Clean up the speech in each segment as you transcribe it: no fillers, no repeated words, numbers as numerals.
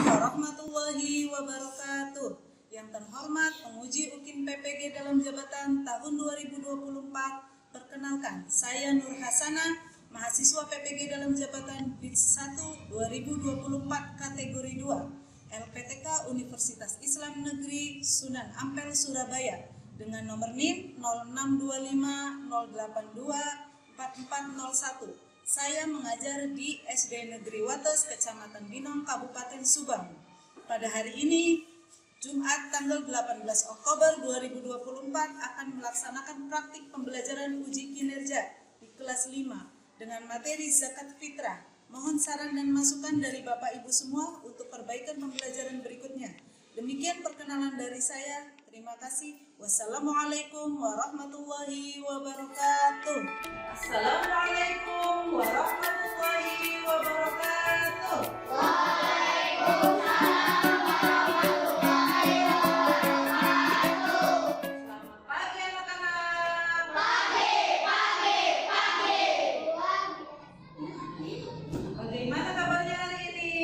warahmatullahi wabarakatuh. Yang terhormat penguji UKIN PPG dalam jabatan tahun 2024, perkenalkan saya Nur Hasanah, mahasiswa PPG dalam jabatan BITS 1 2024 kategori 2 LPTK Universitas Islam Negeri Sunan Ampel Surabaya dengan nomor NIM 0625-082-4401. Saya mengajar di SD Negeri Wates, Kecamatan Binong, Kabupaten Subang. Pada hari ini, Jumat tanggal 18 Oktober 2024 akan melaksanakan praktik pembelajaran uji kinerja di kelas 5 dengan materi zakat fitrah. Mohon saran dan masukan dari Bapak Ibu semua untuk perbaikan pembelajaran berikutnya. Demikian perkenalan dari saya. Terima kasih. Wassalamualaikum warahmatullahi wabarakatuh. Assalamualaikum warahmatullahi wabarakatuh. Waalaikumsalam warahmatullahi wabarakatuh. Selamat pagi anak-anak. Pagi. Bagaimana kabarnya hari ini?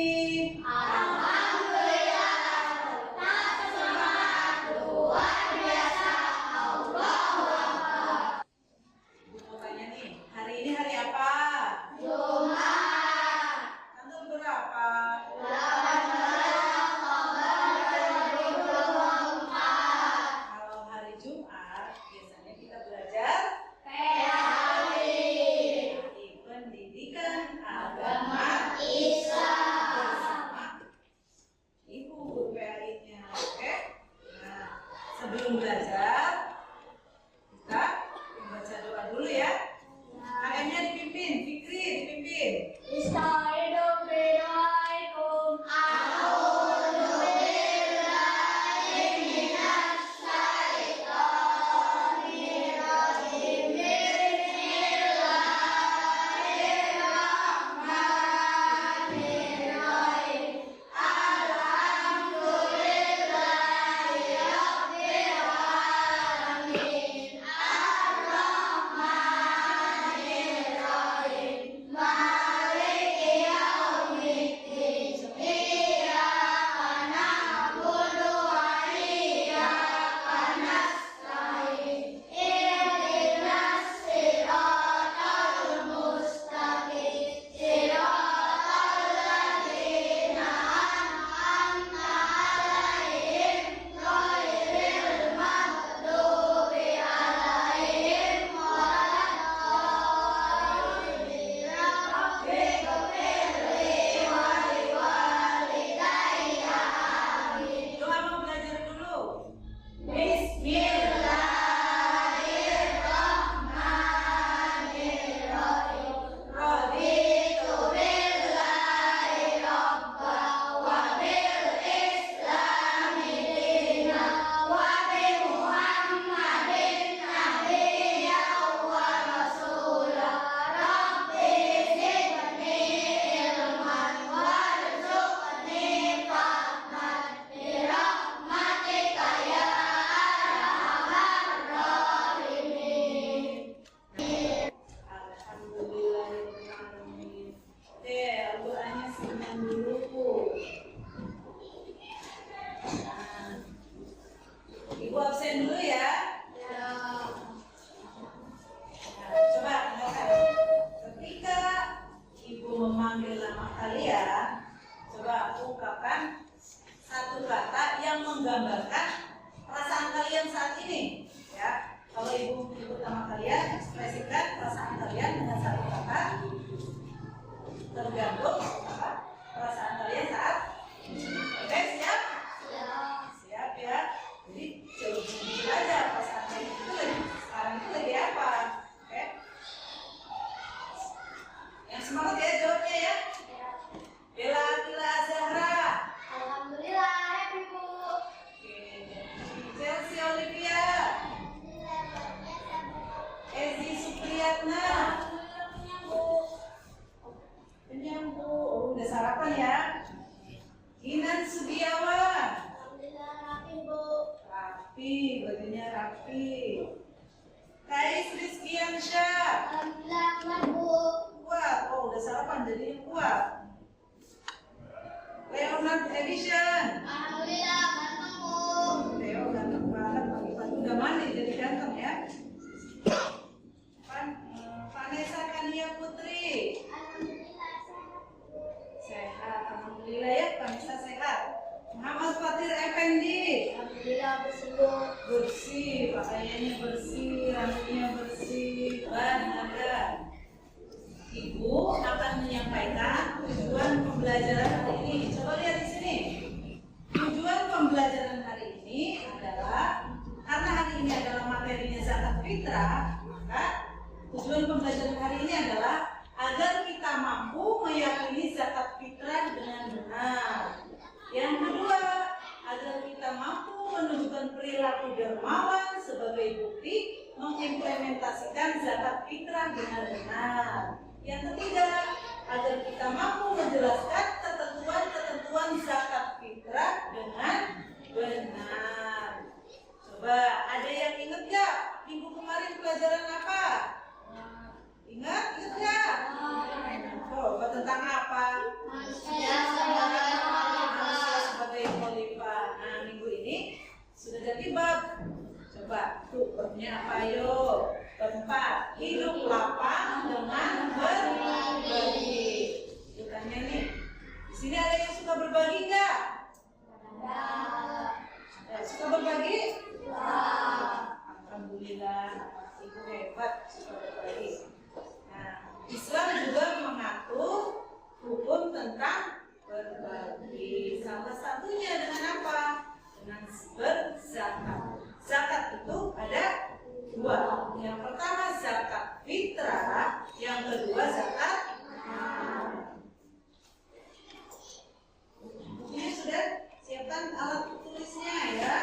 Sebelum belajar, kita membaca doa dulu ya. AM-nya dipimpin, Fikri dipimpin. Bismillahirrahmanirrahim. A'udzu billahi minasy syaithanir rajim. Bismillahirrahmanirrahim. Ibu absen dulu ya. Coba dengarkan. Ketika Ibu memanggil nama kalian, coba ungkapkan satu kata yang menggambarkan perasaan kalian saat ini. Ya, kalau Ibu menyebut nama kalian, ekspresikan perasaan kalian dengan satu kata. Tergantung perasaan kalian saat ini. Oke, siap? Siap ya. Jadi coba jujur aja perasaan kalian itu sekarang itu lagi apa? Oke? Yang semangat ya jawabnya ya. Bella Zahra. Alhamdulillah, happy Bu. Oke. Chelsea Olivia. Ezi Supriyatna. Kenyang Bu. Oh, udah sarapan ya. Kinan Sugiawan. Alhamdulillah, rapi Bu. Rapi, bajunya rapi. Kais Rizkiansyah. Alhamdulillah, aman Bu. Kuat. Oh, udah sarapan jadi kuat. Leona Smart Edition. Alhamdulillah, ganteng Bu. Leo ganteng banget, pagi-pagi udah mandi jadi ganteng ya. Vanessa Kania Putri. Alhamdulillah, Sehat, alhamdulillah ya, Vanessa sehat. Muhammad Fatir Effendi. alhamdulillah bersih Bu. Bersih, pakaiannya bersih, rambutnya bersih, bahagia. Ibu akan menyampaikan tujuan pembelajaran hari ini. Coba lihat di sini. Tujuan pembelajaran hari ini adalah karena hari ini adalah materinya zakat fitrah, maka tujuan pembelajaran hari ini adalah agar kita mampu meyakini zakat fitrah dengan benar. Yang kedua, agar kita mampu menunjukkan perilaku dermawan sebagai bukti mengimplementasikan zakat fitrah dengan benar. Yang ketiga, agar kita mampu menjelaskan ketentuan-ketentuan zakat fitrah dengan benar. Coba, ada yang ingat gak? Minggu kemarin pelajaran apa? Ingat gak? Oh, tentang apa? Manusia Manusia sebagai khalifah. Nah, minggu ini sudah jadi bab. Coba, tuh babnya apa yuk? Keempat, hidup lapang dengan berbagi. Ditanya nih, di sini ada yang suka berbagi nggak? Suka berbagi? Alhamdulillah, ibu hebat suka berbagi. Nah, Islam juga mengatur hukum tentang berbagi. Salah satunya dengan apa? Dengan berzakat. Zakat itu ada dua. Yang pertama zakat fitrah, yang kedua zakat mal. Ini sudah siapkan alat tulisnya ya.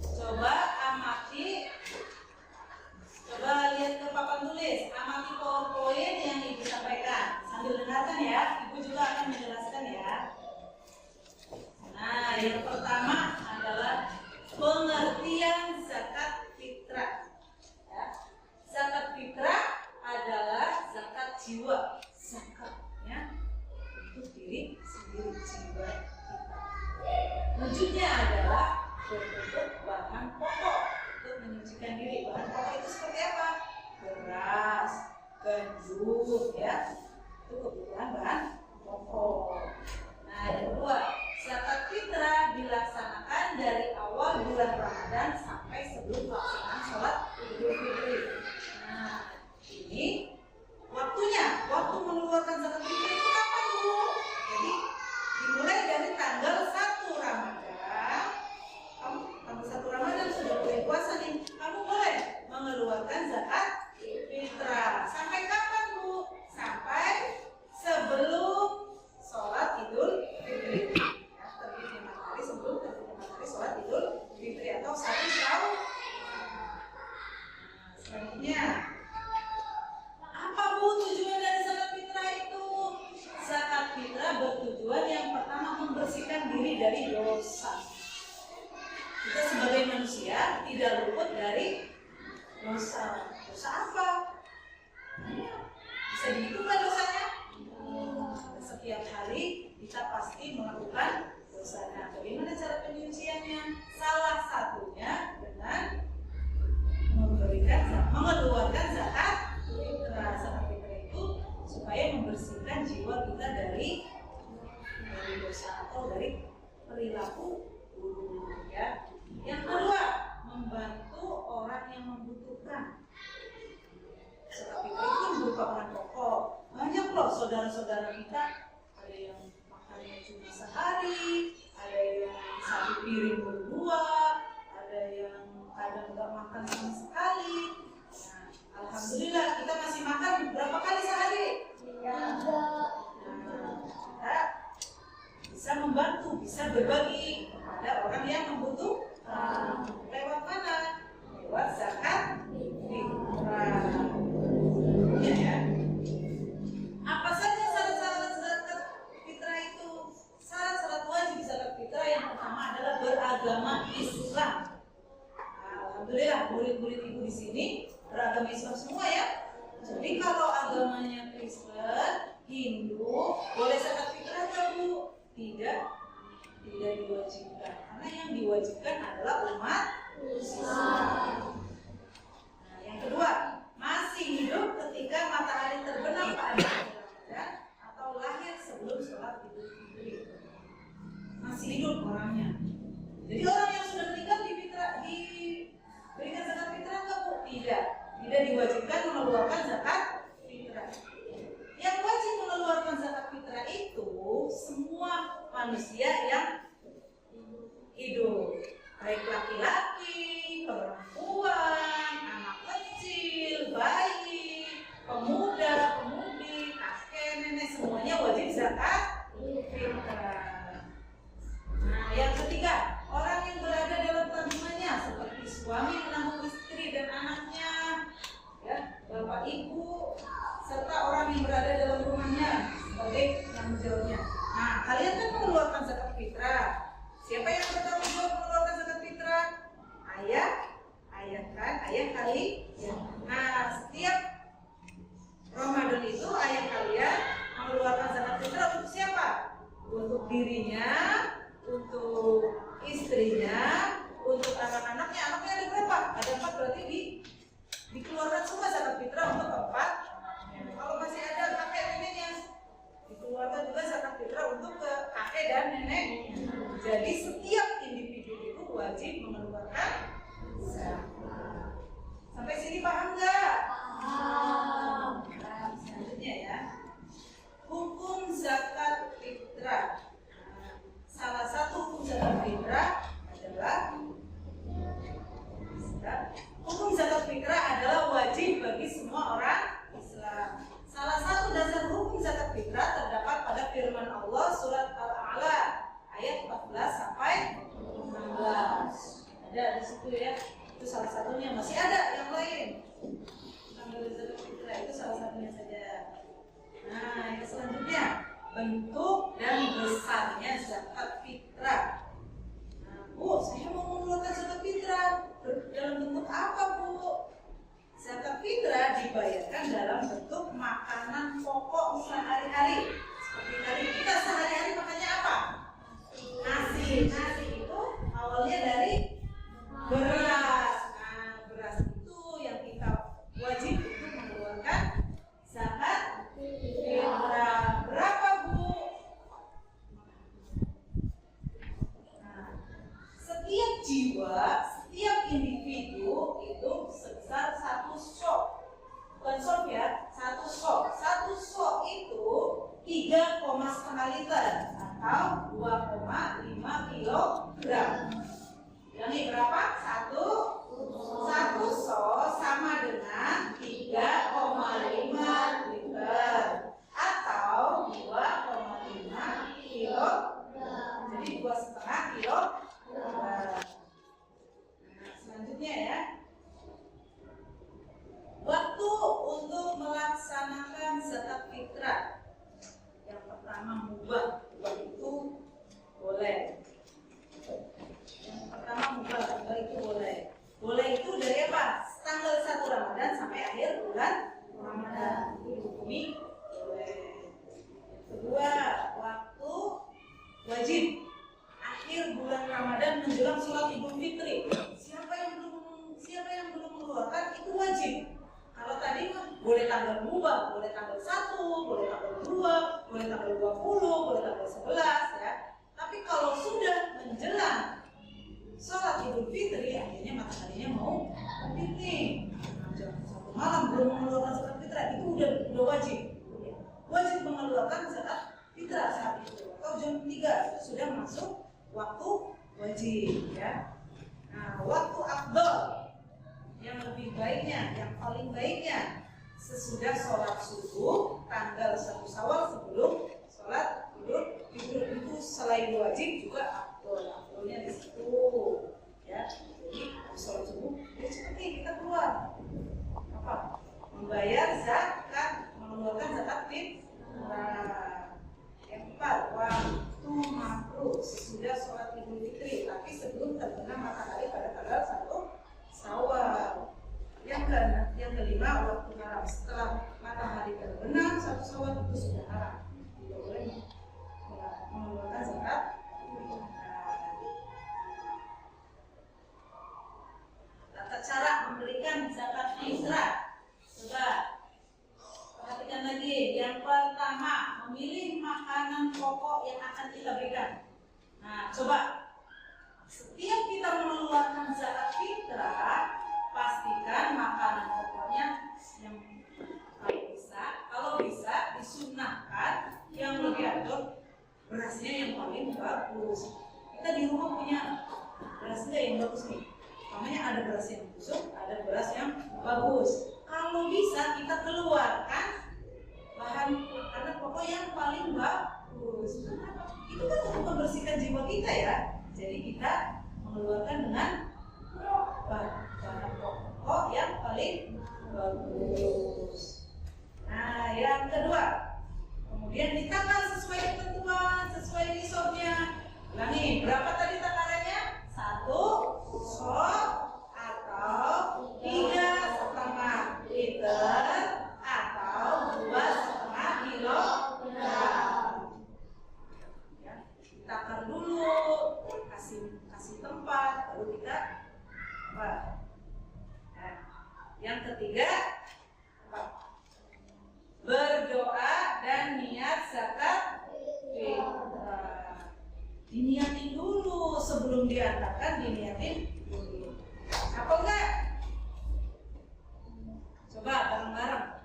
Coba amati. Coba lihat ke papan tulis, amati PowerPoint yang Ibu sampaikan. Sambil dengarkan ya, Ibu juga akan menjelaskan ya. Nah, yang pertama adalah pengertian zakat fitrah. Ya. Zakat fitrah adalah zakat jiwa. Zakatnya untuk diri sendiri, jiwa kita. Wujudnya adalah berbentuk bahan pokok untuk menyucikan diri. Bahan pokok itu seperti apa? Beras, gandum, ya. Itu kebutuhan bahan pokok. Nah, yang kedua, zakat fitrah dilaksanakan dari awal bulan Ramadan sampai sebelum pelaksanaan sholat Idul Fitri. Nah, ini waktunya, waktu mengeluarkan zakat fitrah itu kapan Bu? Jadi dimulai dari tanggal 1 Ramadan. Tanggal 1 Ramadan sudah mulai puasa nih. Kamu boleh mengeluarkan zakat fitrah. Sampai kapan Bu? Sampai sebelum sholat Idul Fitri. Ya, terbit 5 hari sebelum terbit 5 hari sholat Idul Fitri atau 1 tahun. Selanjutnya, apa Bu tujuan dari zakat fitrah itu? Zakat fitrah bertujuan yang pertama membersihkan diri dari dosa. Kita sebagai manusia tidak luput dari dosa. Dosa apa? Bisa dihitungkan dosanya? Setiap hari kita pasti melakukan dosanya. Bagaimana cara penyuciannya? Salah satunya dengan mengeluarkan zakat fitrah. Zakat fitrah itu supaya membersihkan jiwa kita dari dosa atau dari perilaku buruk, ya. Yang kedua, membantu orang yang membutuhkan. Zakat fitrah itu kan berupa bahan pokok. Banyak loh saudara-saudara kita, ada yang makannya cuma sehari, ada yang satu piring berdua, ada yang kadang nggak makan sama sekali. Nah, alhamdulillah kita masih makan berapa kali sehari? Nah, kita bisa membantu, bisa berbagi kepada orang yang membutuhkan. Lewat mana? Lewat zakat fitrah. Ya. Apa saja syarat-syarat zakat fitrah itu? Syarat-syarat wajib zakat fitrah yang pertama adalah beragama Islam. murid-murid ibu di sini beragama Islam semua ya. Jadi kalau agamanya Kristen, Hindu, boleh zakat fitrah nggak Bu? Tidak diwajibkan. Karena yang diwajibkan adalah umat Islam. Nah, yang kedua, masih hidup ketika matahari terbenam pada bulan Ramadan atau lahir sebelum sholat Idul Fitri. Masih hidup orangnya. Jadi orang yang sudah meninggal diberikan zakat fitrah nggak Bu? Tidak diwajibkan mengeluarkan zakat fitrah. Yang wajib mengeluarkan zakat fitrah itu semua manusia yang hidup, baik laki-laki, perempuan, anak kecil, bayi, pemuda, pemudi, kakek, nenek, semuanya wajib zakat fitrah. Nah, yang ketiga, orang yang berada dalam tanggungannya seperti suami menanggung istri dan anaknya, ya, bapak ibu, serta orang yang berada dalam rumahnya sebagai penanggung jawabnya. Nah, kalian kan mengeluarkan zakat fitrah. Siapa yang bertanggung jawab mengeluarkan zakat fitrah? Ayah kan, ayah kali. Ya. Nah, setiap Ramadan itu ayah kalian mengeluarkan zakat fitrah untuk siapa? Untuk dirinya, untuk istrinya, untuk anak-anaknya. Anaknya ada berapa? Ada 4, berarti dikeluarkan semua zakat fitrah untuk 4. Kalau masih ada kakek neneknya, dikeluarkan juga zakat fitrah untuk ke kakek dan nenek. Jadi setiap individu itu wajib mengeluarkan zakat. Sampai sini paham nggak? Paham. Nah, selanjutnya ya, hukum zakat fitrah. Salah satu hukum zakat fitrah adalah hukum zakat fitrah adalah wajib bagi semua orang Islam. Salah satu dasar hukum zakat fitrah terdapat pada firman Allah surat Al-A'la ayat 14 sampai 16. Ada di situ ya. Itu salah satunya. Masih ada yang lain. Tentang zakat fitrah itu salah satunya saja. Nah, yang selanjutnya, bentuk dan besarnya zakat fitrah. Nah, Bu, saya mau mengeluarkan zakat fitrah. Dalam bentuk apa, Bu? Zakat fitrah dibayarkan dalam bentuk makanan pokok sehari-hari. Seperti tadi kita sehari-hari makannya apa? Nasi. Nasi itu awalnya dari beras. Nah, beras itu yang kita wajib untuk mengeluarkan zakat fitrah. Berapa, Bu? Nah, setiap jiwa, setiap individu itu sebesar 1 sok. Bukan sok ya, 1 sok. 1 sok itu 3,5 liter atau 2,5 kilogram. Ulangi berapa? 1 sok sama dengan 3,5 liter atau 2,5 kilogram. Jadi 2,5 kilogram. Selanjutnya ya, waktu untuk melaksanakan zakat fitrah. Yang pertama mubah itu boleh. Yang pertama mubah itu boleh. Boleh itu dari apa? Tanggal 1 Ramadan sampai akhir bulan Ramadan itu dihukumi boleh. Yang kedua, waktu wajib akhir bulan Ramadan menjelang sholat Idul Fitri. Siapa yang belum mengeluarkan itu wajib. Kalau tadi boleh tanggal mubah, boleh tanggal 1, boleh tanggal 2, boleh tanggal 20, boleh tanggal 11 ya. Tapi kalau sudah menjelang sholat Idul Fitri, akhirnya mataharinya mau terbit nih. Jam 1 malam belum mengeluarkan zakat fitrah, itu udah wajib. Wajib mengeluarkan zakat fitrah saat itu. Atau jam 3 sudah masuk waktu wajib ya. Nah, waktu afdal yang lebih baiknya, yang paling baiknya sesudah sholat subuh tanggal 1 Syawal sebelum sholat Idul Fitri. Itu selain wajib juga afdalnya di situ ya. Jadi sholat subuh ya seperti kita keluar apa? Membayar zakat, mengeluarkan zakat fitrah. Yang 4, waktu makruh sesudah sholat Idul Fitri, tapi sebelum terbenam matahari pada tanggal 1 Syawal. yang kelima waktu haram. Setelah matahari terbenam, 1 Syawal itu sudah haram. Tidak boleh mengeluarkan zakat. Tata cara memberikan zakat fitrah. Coba perhatikan lagi. Yang pertama, memilih makanan pokok yang akan kita berikan. Nah, coba setiap kita mengeluarkan zakat fitrah, pastikan makanan pokoknya yang kalau bisa disunahkan yang lebih afdol berasnya yang paling bagus. Kita di rumah punya beras yang bagus nih. Namanya ada beras yang busuk, ada beras yang bagus. Kalau bisa kita keluarkan bahan makanan pokok yang paling bagus. Itu kan untuk membersihkan jiwa kita ya. Jadi kita mengeluarkan dengan bahan pokok yang paling bagus. Nah, yang kedua, kemudian ditanggal sesuai ketentuan, sesuai nisabnya. Ulangi, berapa tadi takarannya? 1 sok atau 3,5 liter atau 2,5 kilogram. Ya, takar dulu, kasih tempat, baru kita apa? Nah, yang ketiga, berdoa dan niat zakat fitrah. Diniatin dulu sebelum diantarkan, diniatin dulu. Apa enggak? Coba bareng-bareng.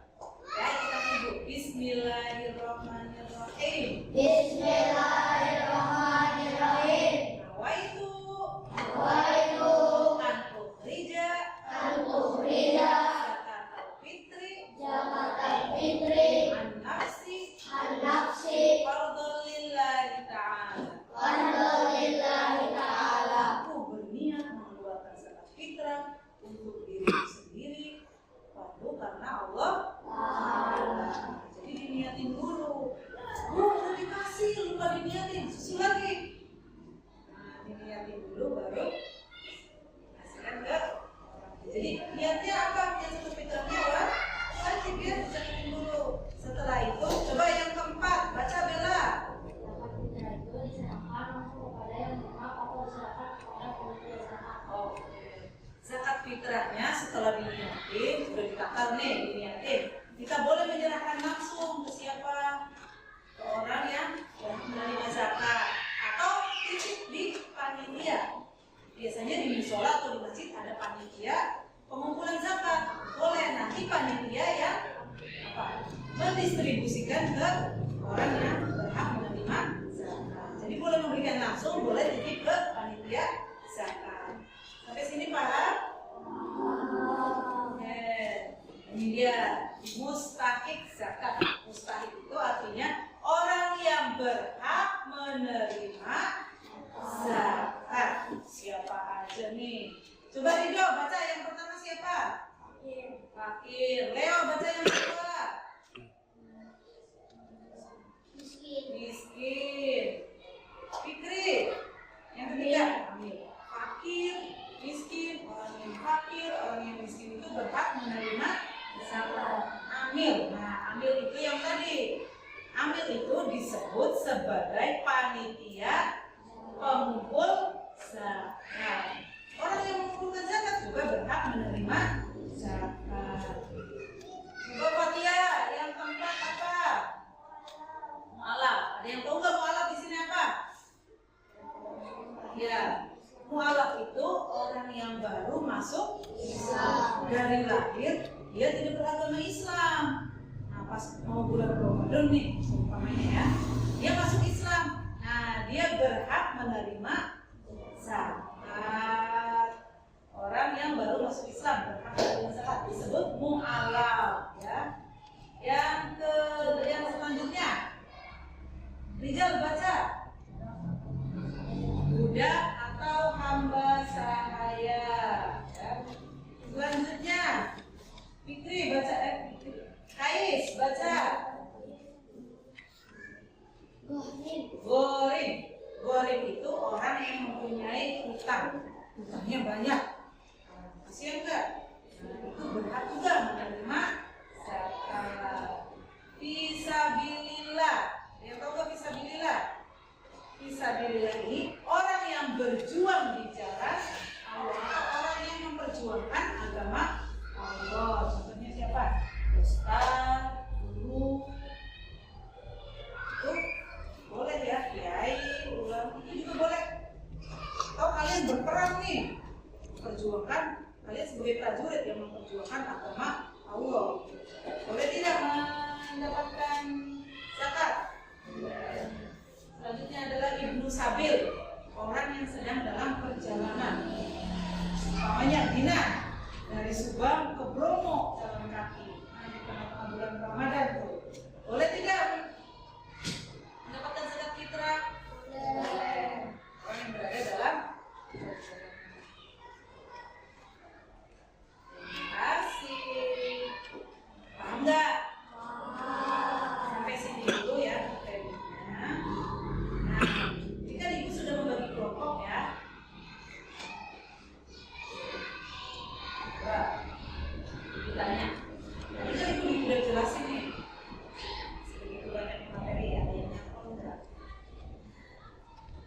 Ya, kita tunggu. Bismillahirrahmanirrahim. Bismillahirrahmanirrahim. Nawaitu Antukhrija zakatul fitri zakatal fitri an-nafsi fardhon lillahi ta'ala. Alhamdulillahi ta'ala. Aku berniat mengeluarkan zakat fitrah untuk diri sendiri, fardu karena Allah Ta'ala. Jadi diniatin dulu. Udah dikasih, lupa diniatin, susul lagi. Nah, diniatin dulu baru kasihkan ke orang. Jadi niatnya apa? Niat zakat fitrahnya apa? Wajib ya, diniatin dulu. Setelah itu, coba yang keempat, baca Bella. Zakat fitrah itu diserahkan langsung kepada yang berhak atau diserahkan kepada pemberi zakat. Oke. Zakat fitrahnya setelah diniatin, sudah ditakar nih, diniatin. Kita boleh menyerahkan langsung ke siapa? Ke orang yang menerima zakat atau titip di panitia. Biasanya di musola atau di masjid ada panitia pengumpulan zakat. Boleh nanti panitia yang mendistribusikan ke orang yang berhak menerima zakat. Jadi boleh memberikan langsung, boleh titip ke panitia zakat. Sampai sini paham? Ini dia mustahik zakat. Mustahik itu artinya orang yang berhak menerima zakat. Siapa aja nih? Coba Ridho baca yang pertama siapa? Fakir. Leo baca yang kedua. Miskin. Fikri. Yang ketiga amil. Fakir, miskin, orang yang fakir, orang yang miskin itu berhak menerima zakat. Amil. Nah, amil itu yang tadi. Amil itu disebut sebagai panitia pengumpul zakat. Orang yang mengumpulkan zakat juga berhak menerima zakat. Coba Fatia, yang keempat apa? Mu'alaf. Ada yang tahu nggak mu'alaf di sini apa? Ya, mu'alaf itu orang yang baru masuk Islam. Dari lahir dia tidak beragama Islam. Nah, pas mau bulan Ramadan nih, umpamanya ya, dia masuk Islam. Nah, dia berhak menerima zakat. Orang yang baru masuk Islam berhak menerima zakat disebut mu'alaf, ya. Yang selanjutnya, Rizal baca. Budak atau hamba sahaya. Ya. Selanjutnya, Fikri baca. Kais baca. Gorim. Gorim itu orang yang mempunyai hutang. Hutangnya banyak. Kasihan enggak? Nah, itu berhak agama Allah. Contohnya siapa? Ustaz, guru. Itu boleh ya, kiai, ulama itu juga boleh. Atau kalian berperang nih, perjuangkan, kalian sebagai prajurit yang memperjuangkan agama Allah. Boleh tidak mendapatkan zakat? Selanjutnya adalah Ibnu Sabil, orang yang sedang dalam perjalanan. Namanya Dina, dari Subang ke Bromo jalan kaki. Nah, di tengah-tengah bulan Ramadan tuh. Boleh tidak mendapatkan zakat fitrah? Boleh. Orang yang berada dalam perjalanan. Terima kasih. Paham nggak? Sampai sini dulu ya materinya. Nah, ini kan ibu sudah membagi kelompok ya. Coba ditanya. Tadi kan ibu udah jelasin nih. Sebegitu banyak materi ya, ada yang nyangkut enggak?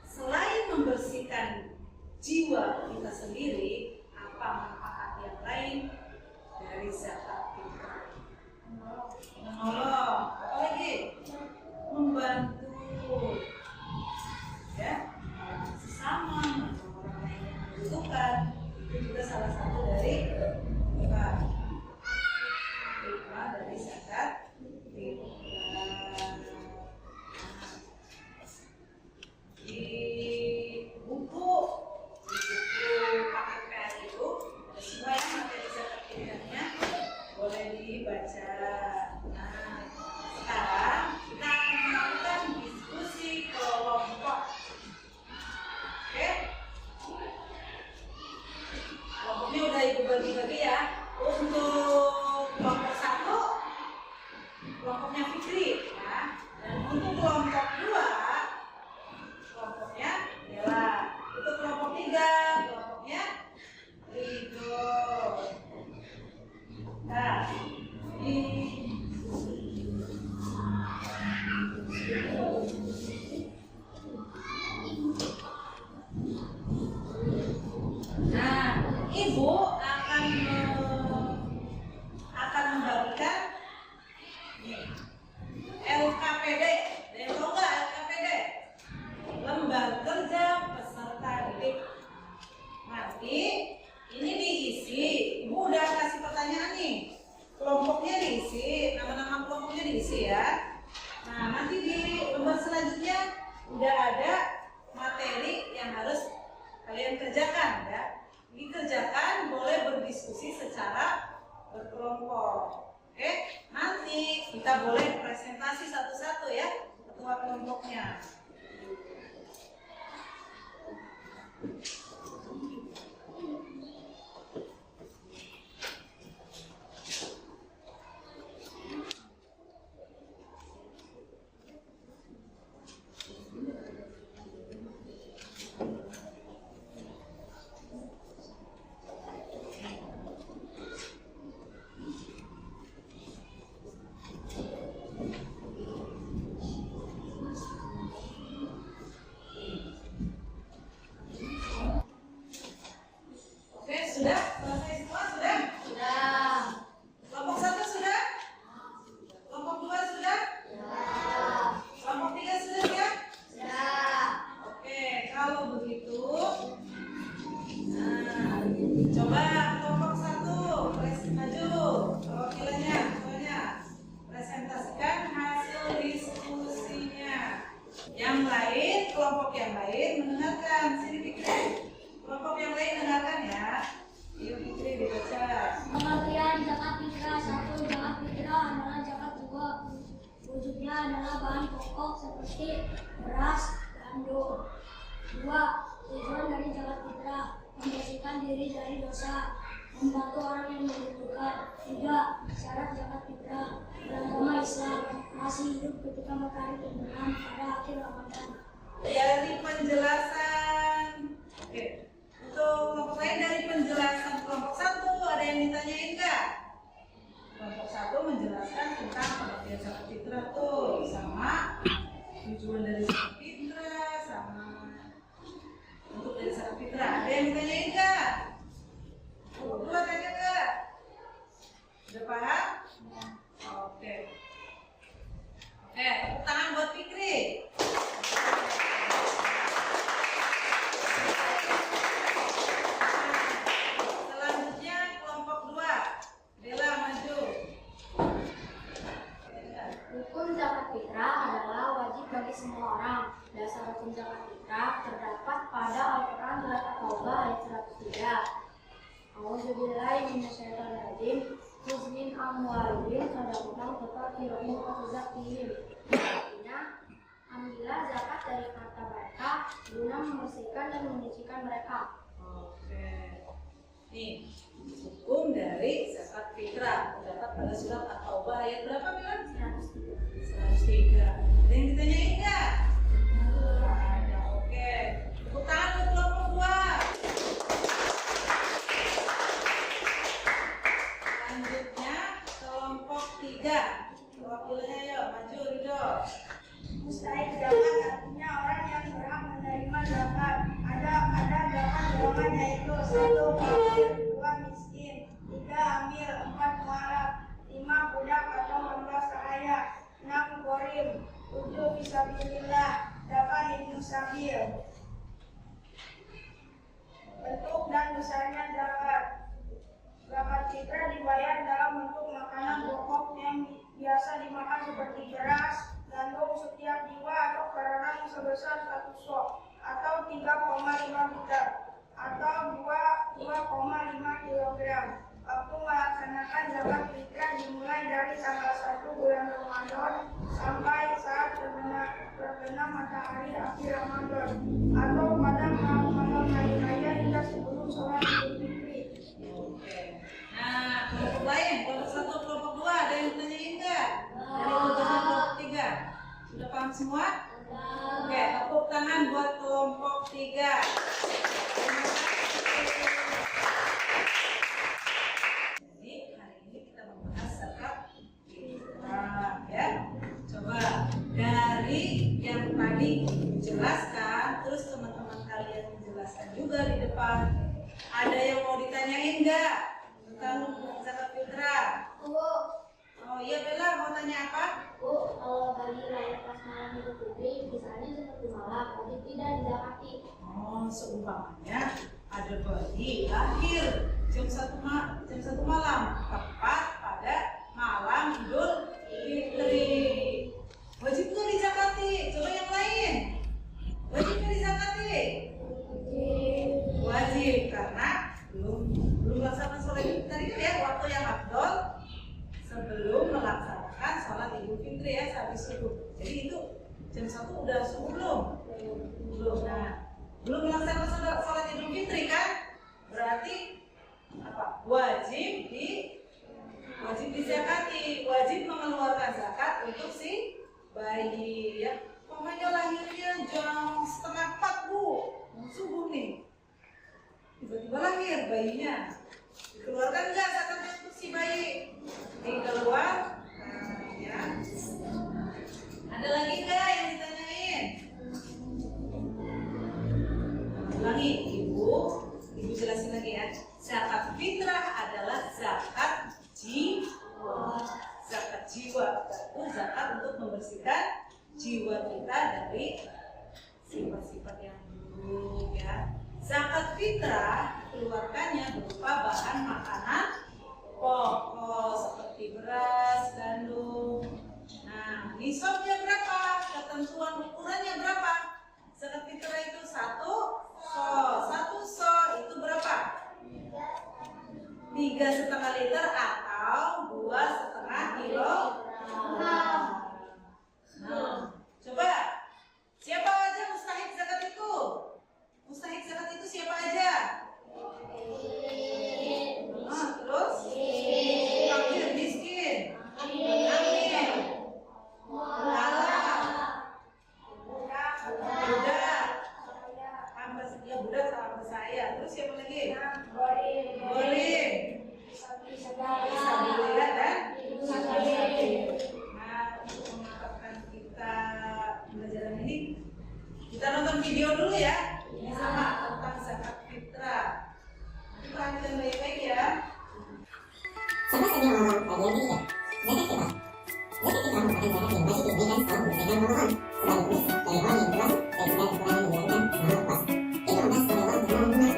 Selain membersihkan jiwa kita sendiri, apa manfaat yang lain dari zakat fitrah? Menolong, apa lagi? Membantu, ya, sesama, orang lain yang membutuhkan. Itu juga salah satu dari hikmah dari zakat fitrah. Di buku KKPR itu ada semua yang materi zakat fitrahnya, boleh dibaca. Nah, sekarang kita akan melakukan diskusi kelompok. Oke? Kelompoknya udah ibu bagi-bagi ya. Untuk kelompok 1, kelompoknya Fikri ya. Dan untuk kelompok 2, kelompoknya Bella. Untuk kelompok 3, kelompoknya Rigo. Nah, ibu akan membagikan LKPD. Ada yang tahu nggak LKPD? Lembar kerja peserta didik. Nanti ini diisi. Ibu udah kasih pertanyaan nih. Kelompoknya diisi, nama-nama kelompoknya diisi ya. Nah, nanti di lembar selanjutnya udah ada materi yang harus kalian kerjakan ya. Dikerjakan, boleh berdiskusi secara berkelompok. Oke, nanti kita boleh presentasi satu-satu ya ketua kelompoknya. Sudah? Selesai semua? Sudah? Sudah. Kelompok 1 sudah? Kelompok 2 sudah? Sudah. Kelompok 3 sudah ya? Sudah. Oke, kalau begitu nah, coba kelompok 1 maju perwakilannya, ketuanya presentasikan hasil diskusinya. Yang lain, kelompok yang lain mendengarkan. Sini Fikri. Kelompok yang lain dengarkan ya. Yuk Fikri dibaca. Pengertian zakat fitrah. 1. Zakat fitrah adalah zakat juga. Wujudnya adalah bahan pokok seperti beras, gandum. 2. Tujuan dari zakat fitrah membersihkan diri dari dosa, membantu orang yang membutuhkan. 3. Syarat zakat fitrah beragama Islam, masih hidup ketika matahari terbenam pada akhir Ramadan. Dari penjelasan, oke. Untuk kelompok lain dari penjelasan kelompok 1 ada yang ditanyain nggak? Kelompok 1 menjelaskan tentang pengertian zakat fitrah tuh, sama tujuan dari zakat fitrah, sama untuk dari zakat fitrah. Ada yang ditanyain nggak? Kelompok 2 tanya nggak? wajib zakat fitrah terdapat pada Al-Quran surat At-Taubah ayat 103. A'udzubillahi minasyaitonirrajim. Khudz min amwalihim shadaqatan tutahhiruhum wa tuzakkihim. Artinya, ambillah zakat dari harta mereka guna membersihkan dan menyucikan mereka. Oke. Nih, hukum dari zakat fitrah terdapat pada surat At-Taubah ayat berapa bilang? 103. Ada yang ditanyain nggak? Ada. Oke. Tepuk tangan buat kelompok 2. Selanjutnya kelompok 3. Wakilnya yuk, maju Ridho. Mustahik zakat artinya orang yang berhak menerima zakat. Ada zakat golongan yaitu 1 fakir, 2 miskin, 3 amil, 4 mualaf, 5 budak atau hamba sahaya, 6 gharim, 7 fisabilillah, 8 ibnu sabil. Bentuk dan besarnya zakat. Zakat fitrah dibayar dalam bentuk makanan pokok yang biasa dimakan seperti beras, gandum setiap jiwa atau per sebesar 1 sok atau 3,5 liter atau 2,5 kilogram. Waktu melaksanakan zakat fitrah dimulai dari tanggal 1 bulan Ramadan sampai saat terbenam matahari akhir Ramadan atau pada malam hari raya hingga sebelum sholat Idul Fitri. Nah, kelompok lain, kelompok 1, kelompok 2, ada yang tanyain nggak? Dari kelompok 1, kelompok 3. Sudah paham semua? Oke, tepuk tangan buat kelompok 3. Jadi, hari ini kita membahas zakat fitrah, ya. Coba dari yang tadi dijelaskan, terus teman-teman kalian menjelaskan juga di depan. Ada yang mau ditanyain nggak tentang zakat fitrah? Oh iya, Bella mau tanya apa? Bu, kalau bagi rakyat pas malam Idul Fitri, misalnya seperti malam, tapi tidak dizakati. Oh, seumpamanya ada bayi lahir jam 1 malam, tepat pada malam Idul Fitri. Wajib nggak dizakati? Coba yang lain. Wajib nggak dizakati? Wajib, karena belum melaksanakan sholat Idul Fitri ya, waktu yang afdol sebelum melaksanakan sholat Idul Fitri ya, sehabis subuh. Jadi itu jam 1 udah subuh belum? Nah, belum melaksanakan sholat Idul Fitri kan? Berarti apa? Wajib dizakati, wajib mengeluarkan zakat untuk si bayi ya. Pokoknya lahirnya jam 3:30 Bu, subuh nih. Tiba-tiba lahir bayinya. Dikeluarkan nggak zakatnya untuk si bayi? Dikeluar. Nah, ya. Ada lagi nggak yang ditanyain? Ulangi, ibu jelasin lagi ya. Zakat fitrah adalah zakat jiwa. Zakat jiwa itu zakat untuk membersihkan jiwa kita dari sifat-sifat yang buruk ya. Zakat fitrah dikeluarkannya berupa bahan makanan pokok seperti beras, gandum. Nah, nisabnya berapa? Ketentuan ukurannya berapa? Zakat fitrah itu 1 so itu berapa? 3,5 liter atau 2,5 kilo. Nah, coba siapa aja mustahik zakat itu? Mustahik zakat itu siapa aja? Nah, terus fakir, miskin, amil, budak, hamba setia, budak hamba saya. Terus siapa lagi? Gharim, fisabilillah dan musafir. Nah, untuk memantapkan kita pelajaran ini, kita nonton video dulu ya. Ini sama tentang zakat fitrah. Nanti perhatikan baik-baik ya. Siapa saja orang bagian ini ya? Zakat fitrah. Zakat fitrah merupakan zakat yang wajib diberikan setelah menyelesaikan Ramadan sebagai bukti dari orang yang puasa dan segala kekurangan yang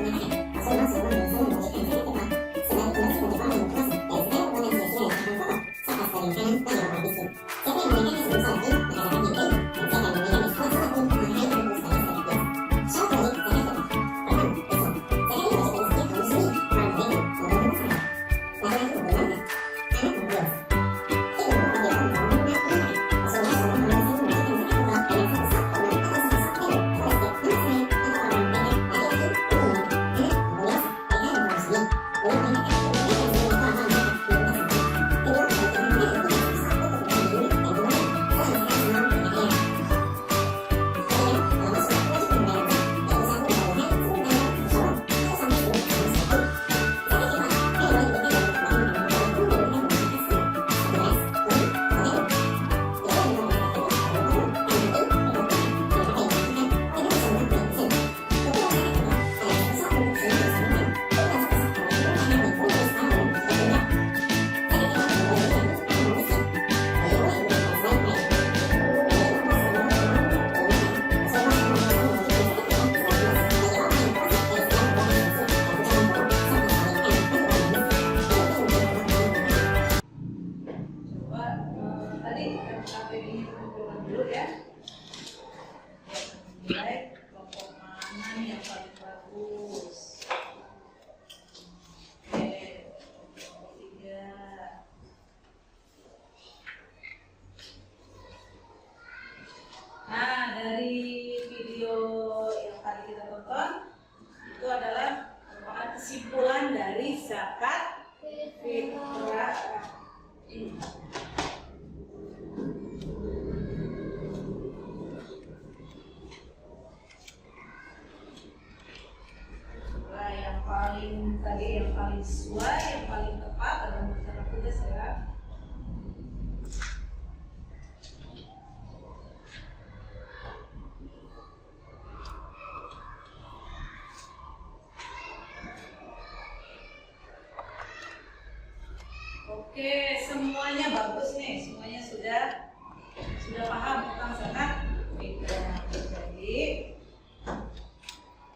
dilakukan selama puasa. Itu membahas sebagai Allah Taala mengatakan Rasulullah SAW mewajibkan zakat fitrah sebagai pembersih bagi orang yang puasa dari segala kekurangan sia-sia yang akan pokok serta sebagai makanan bagi orang miskin. Siapa yang memberikannya sebelum sholat Id, maka zakatnya diterima, dan siapa yang memberikannya setelah sholat Id, maka ia akan sebagai dulu ya. Nilai kelompok mana nih yang paling bagus? Oke, kelompok 3. Nah, dari video yang tadi kita tonton itu adalah merupakan kesimpulan dari zakat fitrah. Nah, yang paling sesuai, yang paling tepat adalah mencatat tugas ya. Oke, semuanya bagus nih, semuanya sudah paham tentang zakat fitrah. Jadi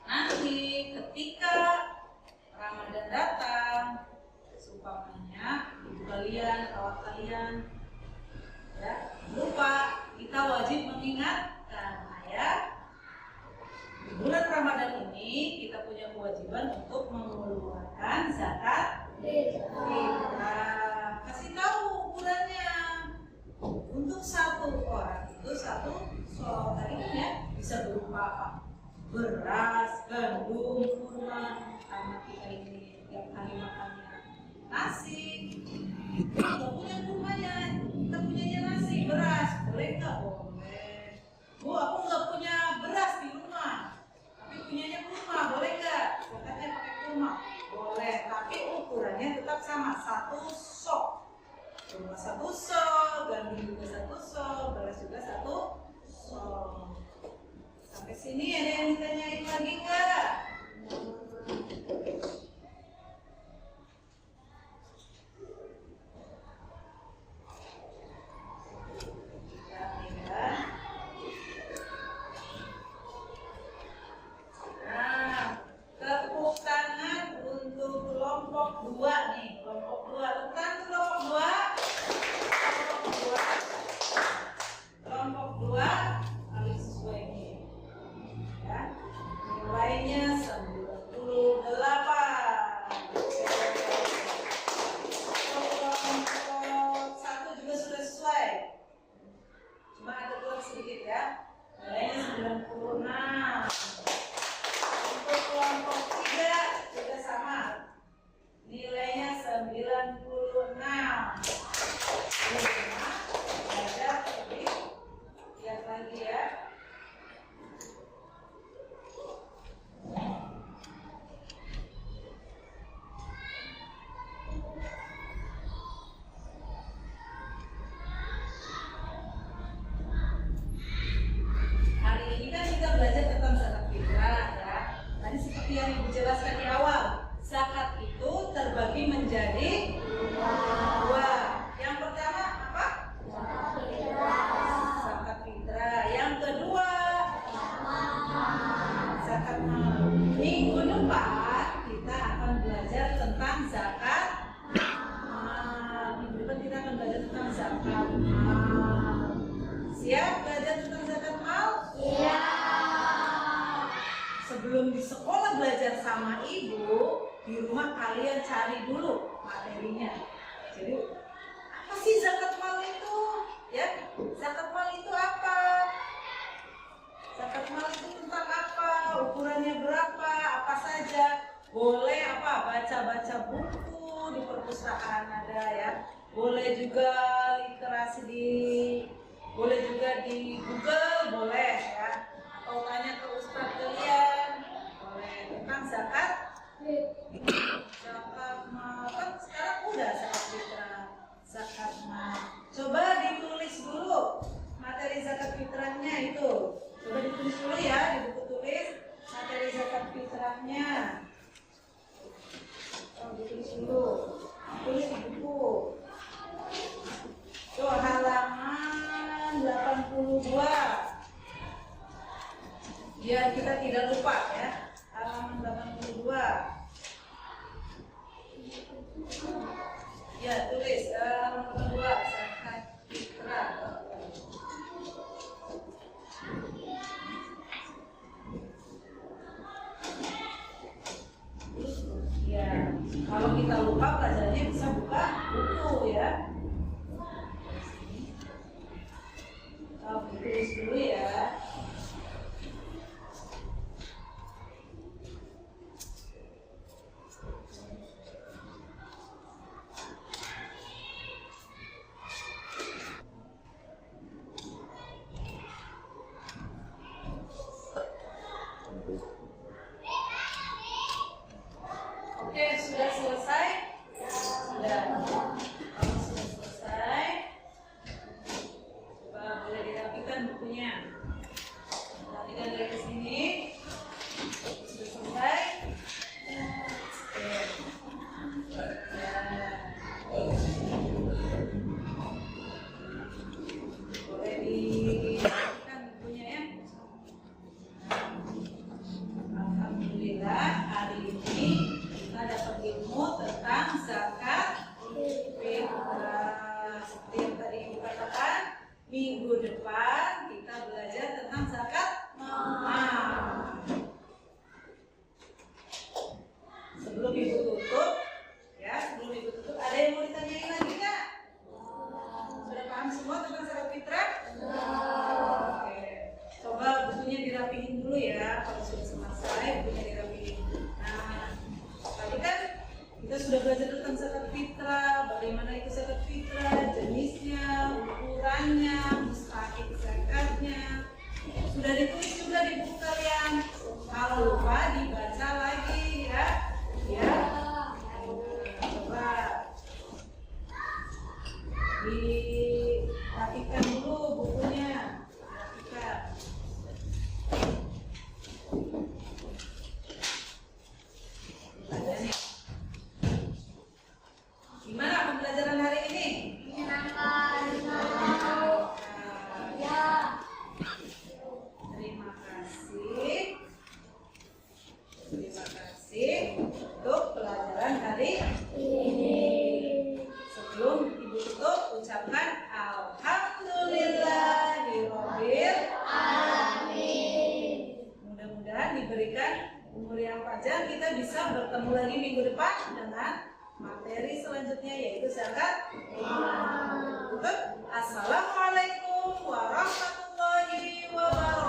nanti ketika Ramadan datang, seumpamanya ibu kalian, kawan kalian, ya lupa, kita wajib mengingatkan ayah. Di bulan Ramadan ini kita punya kewajiban untuk mengeluarkan zakat fitrah. Kasih tahu ukurannya. Untuk satu orang itu satu sok tadi kan ya, bisa berupa apa? Beras, gandum, kurma. Karena kita ini tiap hari makannya nasi, kita nggak punya kurmanya, kita punyanya nasi, beras. Boleh nggak? Boleh. Bu, aku nggak punya beras di rumah, tapi punyanya kurma. Boleh nggak? Zakatnya pakai kurma. Boleh, tapi ukurannya tetap sama, satu sok. Kurma satu sok, gandum juga satu sok, beras juga satu sok. Sampai sini ada yang ditanyain lagi nggak? Nah, tepuk tangan untuk kelompok 2 nih, kelompok 2. Tepuk tangan untuk kelompok 2. Kelompok 2 paling sesuai nih. Ya. Nilainya 98. Kelompok 1 juga sudah sesuai. Cuma ada kurang sedikit ya. Nilainya 96. Untuk kelompok 3 juga sama. Nilainya 96. Belajar lebih lihat lagi ya. Hari ini kan kita belajar tentang zakat fitrah ya. Tadi seperti yang Ibu jelaskan di awal, zakat itu terbagi menjadi 2. Yang pertama apa? Zakat fitrah. Yang kedua zakat mal. Minggu depan kita akan belajar tentang zakat mal. Minggu depan kita akan belajar tentang zakat mal. Siap belajar tentang zakat mal? Iya. Sebelum di sekolah belajar sama ibu, di rumah kalian cari dulu materinya. Jadi apa sih zakat mal itu? Ya, zakat mal itu apa? Zakat mal itu tentang apa? Ukurannya berapa? Apa saja? Boleh apa? Baca-baca buku di perpustakaan ada ya. Boleh juga boleh juga di Google, boleh ya. Atau tanya ke ustadz kalian, boleh tentang zakat. Zakat mal kan sekarang udah zakat fitrah, zakat mal. Coba ditulis dulu materi zakat fitrahnya itu. Coba ditulis dulu ya di buku tulis materi zakat fitrahnya. Ditulis dulu, tulis di buku. Tuh halaman 82. Biar kita tidak lupa ya. Halaman 82. Ya, tulis halaman 82 zakat fitrah. Dirapikan dulu bukunya. Rapikan. Gimana pembelajaran hari ini? Menyenangkan. Ya. Terima kasih. Terima kasih untuk pelajaran hari ini. Sebelum Ibu tutup, ucapkan Alhamdulillahirabbil alamin. Mudah-mudahan diberikan umur yang panjang, kita bisa bertemu lagi minggu depan dengan materi selanjutnya yaitu zakat. Assalamualaikum warahmatullahi wabarakatuh.